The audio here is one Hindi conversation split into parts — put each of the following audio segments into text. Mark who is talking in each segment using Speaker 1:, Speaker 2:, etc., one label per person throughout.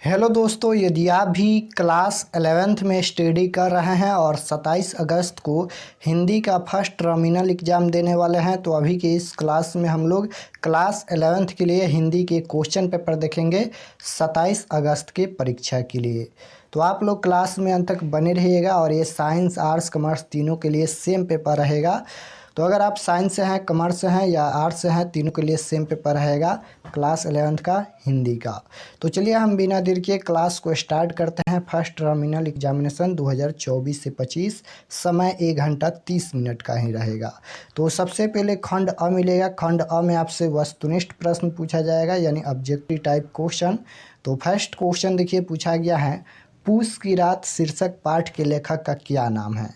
Speaker 1: हेलो दोस्तों, यदि आप भी क्लास 11th में स्टडी कर रहे हैं और 27 अगस्त को हिंदी का फर्स्ट टर्मिनल एग्ज़ाम देने वाले हैं तो अभी के इस क्लास में हम लोग क्लास 11th के लिए हिंदी के क्वेश्चन पेपर देखेंगे 27 अगस्त के परीक्षा के लिए। तो आप लोग क्लास में अंत तक बने रहिएगा और ये साइंस, आर्ट्स, कॉमर्स तीनों के लिए सेम पेपर रहेगा। तो अगर आप साइंस से हैं, कॉमर्स से हैं या आर्ट्स से हैं, तीनों के लिए सेम पेपर रहेगा क्लास 11th का हिंदी का। तो चलिए हम बिना देर के क्लास को स्टार्ट करते हैं। फर्स्ट टर्मिनल एग्जामिनेशन 2024 से 25, समय 1 घंटा 30 मिनट का ही रहेगा। तो सबसे पहले खंड अ मिलेगा। खंड अ में आपसे वस्तुनिष्ठ प्रश्न पूछा जाएगा, यानी ऑब्जेक्टिव टाइप क्वेश्चन। तो फर्स्ट क्वेश्चन देखिए पूछा गया है, पूस की रात शीर्षक पाठ के लेखक का क्या नाम है।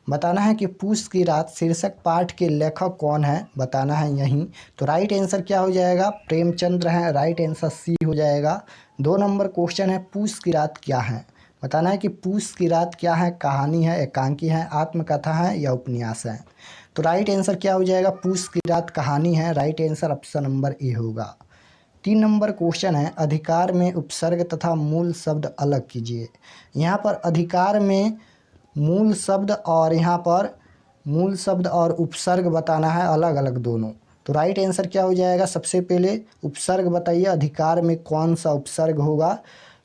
Speaker 1: बताना है कि पूस की रात शीर्षक पाठ के लेखक कौन है, बताना है यहीं। तो राइट आंसर क्या हो जाएगा, प्रेमचंद्र है। राइट आंसर सी हो जाएगा। 2 नंबर क्वेश्चन है, पूस की रात क्या है। बताना है कि पूस की रात क्या है, कहानी है, एकांकी है, आत्मकथा है या उपन्यास है। तो राइट आंसर क्या हो जाएगा, पूस की रात कहानी है। Right answer option number A होगा। 3 नंबर क्वेश्चन है, अधिकार में उपसर्ग तथा मूल शब्द अलग कीजिए। यहाँ पर अधिकार में मूल शब्द और यहाँ पर मूल शब्द और उपसर्ग बताना है, अलग अलग दोनों। तो राइट आंसर क्या हो जाएगा, सबसे पहले उपसर्ग बताइए, अधिकार में कौन सा उपसर्ग होगा।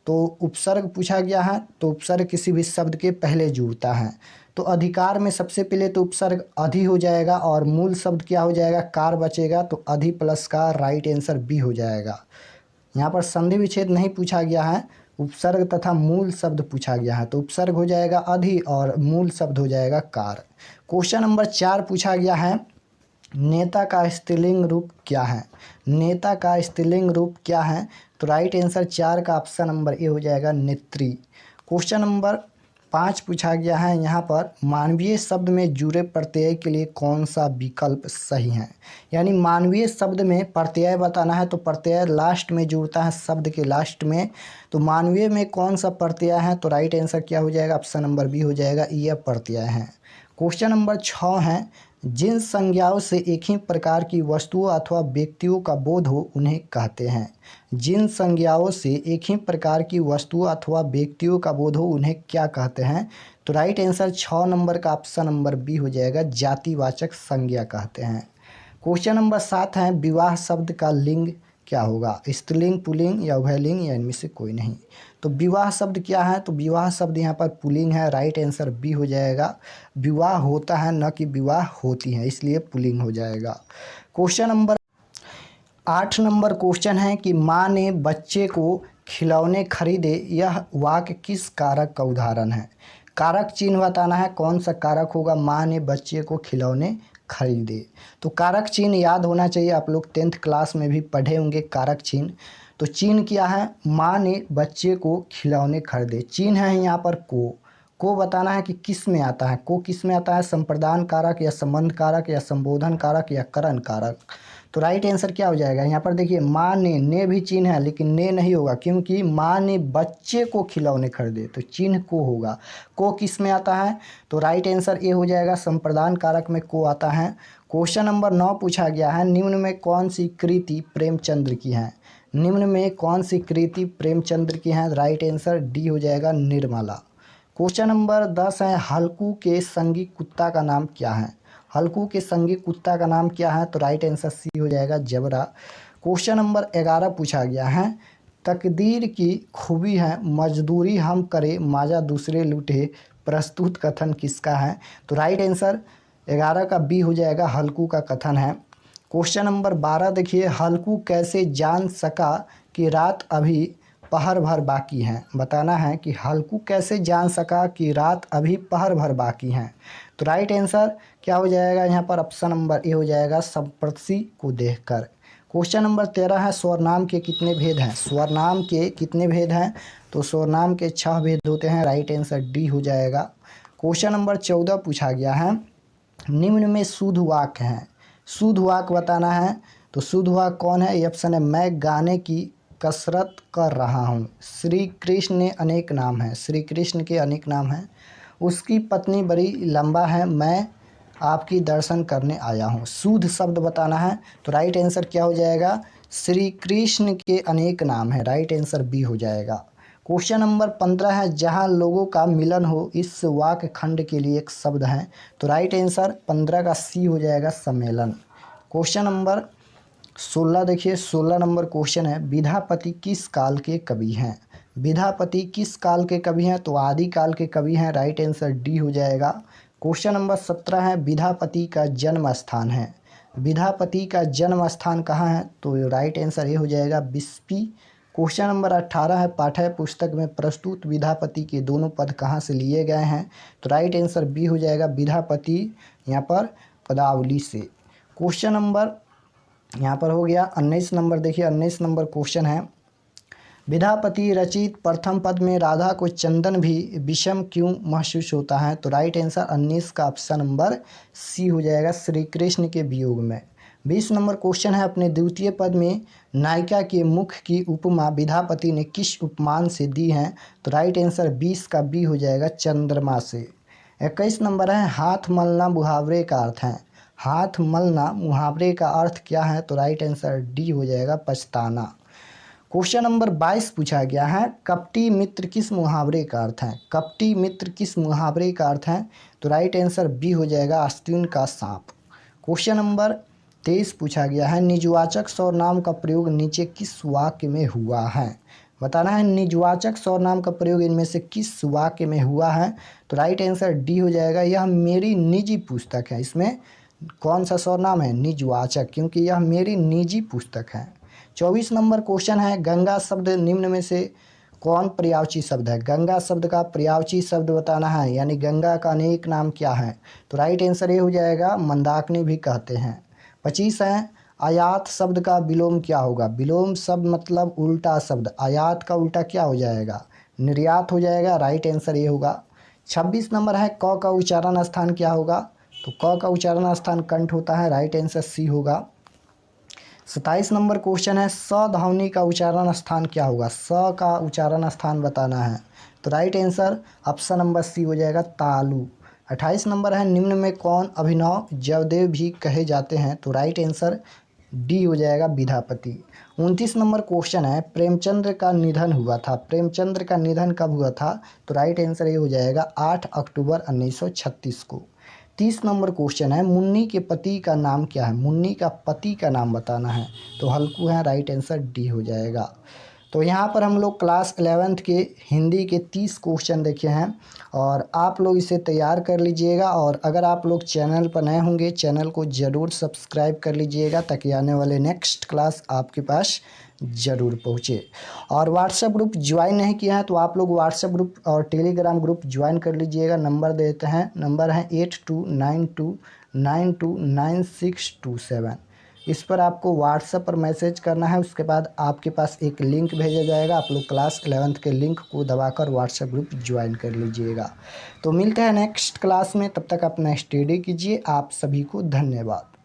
Speaker 1: तो उपसर्ग पूछा गया है, तो उपसर्ग किसी भी शब्द के पहले जुड़ता है। तो अधिकार में सबसे पहले तो उपसर्ग अधि हो जाएगा और मूल शब्द क्या हो जाएगा, कार बचेगा। तो अधि प्लस कार, राइट आंसर बी हो जाएगा। यहाँ पर संधि विच्छेद नहीं पूछा गया है, उपसर्ग तथा मूल शब्द पूछा गया है। तो उपसर्ग हो जाएगा अधि और मूल शब्द हो जाएगा कार। क्वेश्चन नंबर 4 पूछा गया है, नेता का स्त्रीलिंग रूप क्या है। नेता का स्त्रीलिंग रूप क्या है। तो राइट आंसर 4 का ऑप्शन नंबर ए हो जाएगा, नेत्री। क्वेश्चन नंबर 5 पूछा गया है, यहाँ पर मानवीय शब्द में जुड़े प्रत्यय के लिए कौन सा विकल्प सही है। यानी मानवीय शब्द में प्रत्यय बताना है, तो प्रत्यय लास्ट में जुड़ता है शब्द के लास्ट में। तो मानवीय में कौन सा प्रत्यय है, तो राइट आंसर क्या हो जाएगा, ऑप्शन नंबर बी हो जाएगा, यह प्रत्यय है। क्वेश्चन नंबर 6 है, जिन संज्ञाओं से एक ही प्रकार की वस्तुओं अथवा व्यक्तियों का बोध हो उन्हें कहते हैं। जिन संज्ञाओं से एक ही प्रकार की वस्तुओं अथवा व्यक्तियों का बोध हो उन्हें क्या कहते हैं। तो राइट आंसर 6 नंबर का ऑप्शन नंबर बी हो जाएगा, जातिवाचक संज्ञा कहते हैं। क्वेश्चन नंबर 7 है, विवाह शब्द का लिंग क्या होगा, स्त्रीलिंग, पुल्लिंग या उभयलिंग या इनमें से कोई नहीं। तो विवाह शब्द क्या है, तो विवाह शब्द यहाँ पर पुल्लिंग है। राइट आंसर बी हो जाएगा, विवाह होता है न कि विवाह होती है, इसलिए पुल्लिंग हो जाएगा। क्वेश्चन नंबर 8 नंबर क्वेश्चन है कि माँ ने बच्चे को खिलौने खरीदे, यह वाक्य किस कारक का उदाहरण है। कारक चिन्ह बताना है, कौन सा कारक होगा, माँ ने बच्चे को खिलौने खरीदे। तो कारक चिन्ह याद होना चाहिए, आप लोग 10th क्लास में भी पढ़े होंगे कारक चिन्ह। तो चिन्ह क्या है, माँ ने बच्चे को खिलौने खरीदे। चिन्ह है यहाँ पर को बताना है कि किस में आता है। को किस में आता है, संप्रदान कारक या संबंध कारक या संबोधन कारक या करण कारक। तो राइट आंसर क्या हो जाएगा, यहाँ पर देखिए माँ ने भी चिन्ह है लेकिन ने नहीं होगा, क्योंकि माँ ने बच्चे को खिलौने खरीदे, तो चिन्ह को होगा। को किस में आता है, तो राइट आंसर ए हो जाएगा, संप्रदान कारक में को आता है। क्वेश्चन नंबर 9 पूछा गया है, निम्न में कौन सी कृति प्रेमचंद्र की है। निम्न में कौन सी कृति प्रेमचंद्र की है। राइट आंसर डी हो जाएगा, निर्मला। क्वेश्चन नंबर 10 है, हल्कू के संगी कुत्ता का नाम क्या है। हल्कू के संगी कुत्ता का नाम क्या है, तो राइट आंसर सी हो जाएगा, जबरा। क्वेश्चन नंबर 11 पूछा गया है, तकदीर की खूबी है मजदूरी हम करे माजा दूसरे लूटे, प्रस्तुत कथन किसका है। तो राइट आंसर 11 का बी हो जाएगा, हल्कू का कथन है। क्वेश्चन नंबर 12 देखिए, हल्कू कैसे जान सका कि रात अभी पहर भर बाकी है। बताना है कि हल्कू कैसे जान सका कि रात अभी पहर भर बाकी है। तो राइट आंसर क्या हो जाएगा, यहाँ पर ऑप्शन नंबर ए हो जाएगा, संप्रति को देखकर। क्वेश्चन नंबर 13 है, स्वरनाम के कितने भेद हैं। स्वरनाम के कितने भेद हैं, तो स्वरनाम के 6 भेद होते हैं। राइट आंसर डी हो जाएगा। क्वेश्चन नंबर 14 पूछा गया है, निम्न में शुद्ध वाक्य है। शुद्ध वाक्य बताना है, तो शुद्ध वाक्य कौन है, ये ऑप्शन है, मैं गाने की कसरत कर रहा हूँ। श्री कृष्ण ने अनेक नाम हैं, श्री कृष्ण के अनेक नाम हैं। उसकी पत्नी बड़ी लंबा है, मैं आपकी दर्शन करने आया हूँ। शुद्ध शब्द बताना है, तो राइट आंसर क्या हो जाएगा, श्री कृष्ण के अनेक नाम हैं। राइट आंसर बी हो जाएगा। क्वेश्चन नंबर 15 है, जहां लोगों का मिलन हो इस वाक्य खंड के लिए एक शब्द है। तो राइट आंसर 15 का सी हो जाएगा, सम्मेलन। क्वेश्चन नंबर 16 देखिए, 16 नंबर क्वेश्चन है, विद्यापति किस काल के कवि हैं। विद्यापति किस काल के कवि हैं, तो आदि काल के कवि हैं। राइट आंसर डी हो जाएगा। क्वेश्चन नंबर 17 है, विद्यापति का जन्म स्थान है। विद्यापति का जन्म स्थान कहाँ है, तो राइट आंसर ये हो जाएगा, बिस्फी। क्वेश्चन नंबर 18 है, पाठ्य पुस्तक में प्रस्तुत विद्यापति के दोनों पद कहाँ से लिए गए हैं। तो राइट आंसर बी हो जाएगा, विद्यापति यहाँ पर पदावली से। क्वेश्चन नंबर यहाँ पर हो गया 19 नंबर। देखिए 19 नंबर क्वेश्चन है, विद्यापति रचित प्रथम पद में राधा को चंदन भी विषम क्यों महसूस होता है। तो राइट आंसर 19 का ऑप्शन नंबर सी हो जाएगा, श्री कृष्ण के वियोग में। 20 नंबर क्वेश्चन है, अपने द्वितीय पद में नायिका के मुख की उपमा विद्यापति ने किस उपमान से दी है। तो राइट आंसर 20 का बी हो जाएगा, चंद्रमा से। 21 नंबर है, हाथ मलना मुहावरे का अर्थ है। हाथ मलना मुहावरे का अर्थ क्या है। तो राइट आंसर डी हो जाएगा, पछताना। क्वेश्चन नंबर 22 पूछा गया है, कपटी मित्र किस मुहावरे का अर्थ है। कपटी मित्र किस मुहावरे का अर्थ है। तो राइट आंसर बी हो जाएगा, आस्तीन का सांप। क्वेश्चन नंबर 23 पूछा गया है, निजवाचक सर्वनाम का प्रयोग नीचे किस वाक्य में हुआ है। बताना है निजवाचक सर्वनाम का प्रयोग इनमें से किस वाक्य में हुआ है। तो राइट आंसर डी हो जाएगा, यह मेरी निजी पुस्तक है। इसमें कौन सा सर्वनाम है, निजवाचक, क्योंकि यह मेरी निजी पुस्तक है। 24 नंबर क्वेश्चन है, गंगा शब्द निम्न में से कौन पर्यायवाची शब्द है। गंगा शब्द का पर्यायवाची शब्द बताना है, यानी गंगा का अनेक नाम क्या है। तो राइट आंसर ये हो जाएगा, मंदाकिनी भी कहते हैं। 25 है, आयात शब्द का विलोम क्या होगा। विलोम शब्द मतलब उल्टा शब्द, आयात का उल्टा क्या हो जाएगा, निर्यात हो जाएगा। राइट आंसर ये होगा। 26 नंबर है, क का उच्चारण स्थान क्या होगा। तो क का उच्चारण स्थान कंठ होता है। राइट आंसर सी होगा। 27 नंबर क्वेश्चन है, स ध्वनि का उच्चारण स्थान क्या होगा। स का उच्चारण स्थान बताना है। तो right answer option number C हो जाएगा, तालु। 28 नंबर है, निम्न में कौन अभिनव जयदेव भी कहे जाते हैं। तो राइट आंसर डी हो जाएगा, विद्यापति। 29 नंबर क्वेश्चन है, प्रेमचंद्र का निधन हुआ था। प्रेमचंद्र का निधन कब हुआ था। तो राइट आंसर ये हो जाएगा, 8 अक्टूबर 1936 को। 30 नंबर क्वेश्चन है, मुन्नी के पति का नाम क्या है। मुन्नी का पति का नाम बताना है। तो हल्कू है। राइट आंसर डी हो जाएगा। तो यहाँ पर हम लोग क्लास 11th के हिंदी के 30 क्वेश्चन देखे हैं और आप लोग इसे तैयार कर लीजिएगा। और अगर आप लोग चैनल पर नए होंगे, चैनल को ज़रूर सब्सक्राइब कर लीजिएगा, ताकि आने वाले नेक्स्ट क्लास आपके पास ज़रूर पहुँचे। और व्हाट्सएप ग्रुप ज्वाइन नहीं किया है तो आप लोग व्हाट्सएप ग्रुप और टेलीग्राम ग्रुप ज्वाइन कर लीजिएगा। नंबर देते हैं, नंबर है 8292929627। इस पर आपको व्हाट्सएप पर मैसेज करना है। उसके बाद आपके पास एक लिंक भेजा जाएगा, आप लोग क्लास 11th के लिंक को दबाकर व्हाट्सएप ग्रुप ज्वाइन कर लीजिएगा। तो मिलते हैं नेक्स्ट क्लास में, तब तक अपना स्टडी कीजिए। आप सभी को धन्यवाद।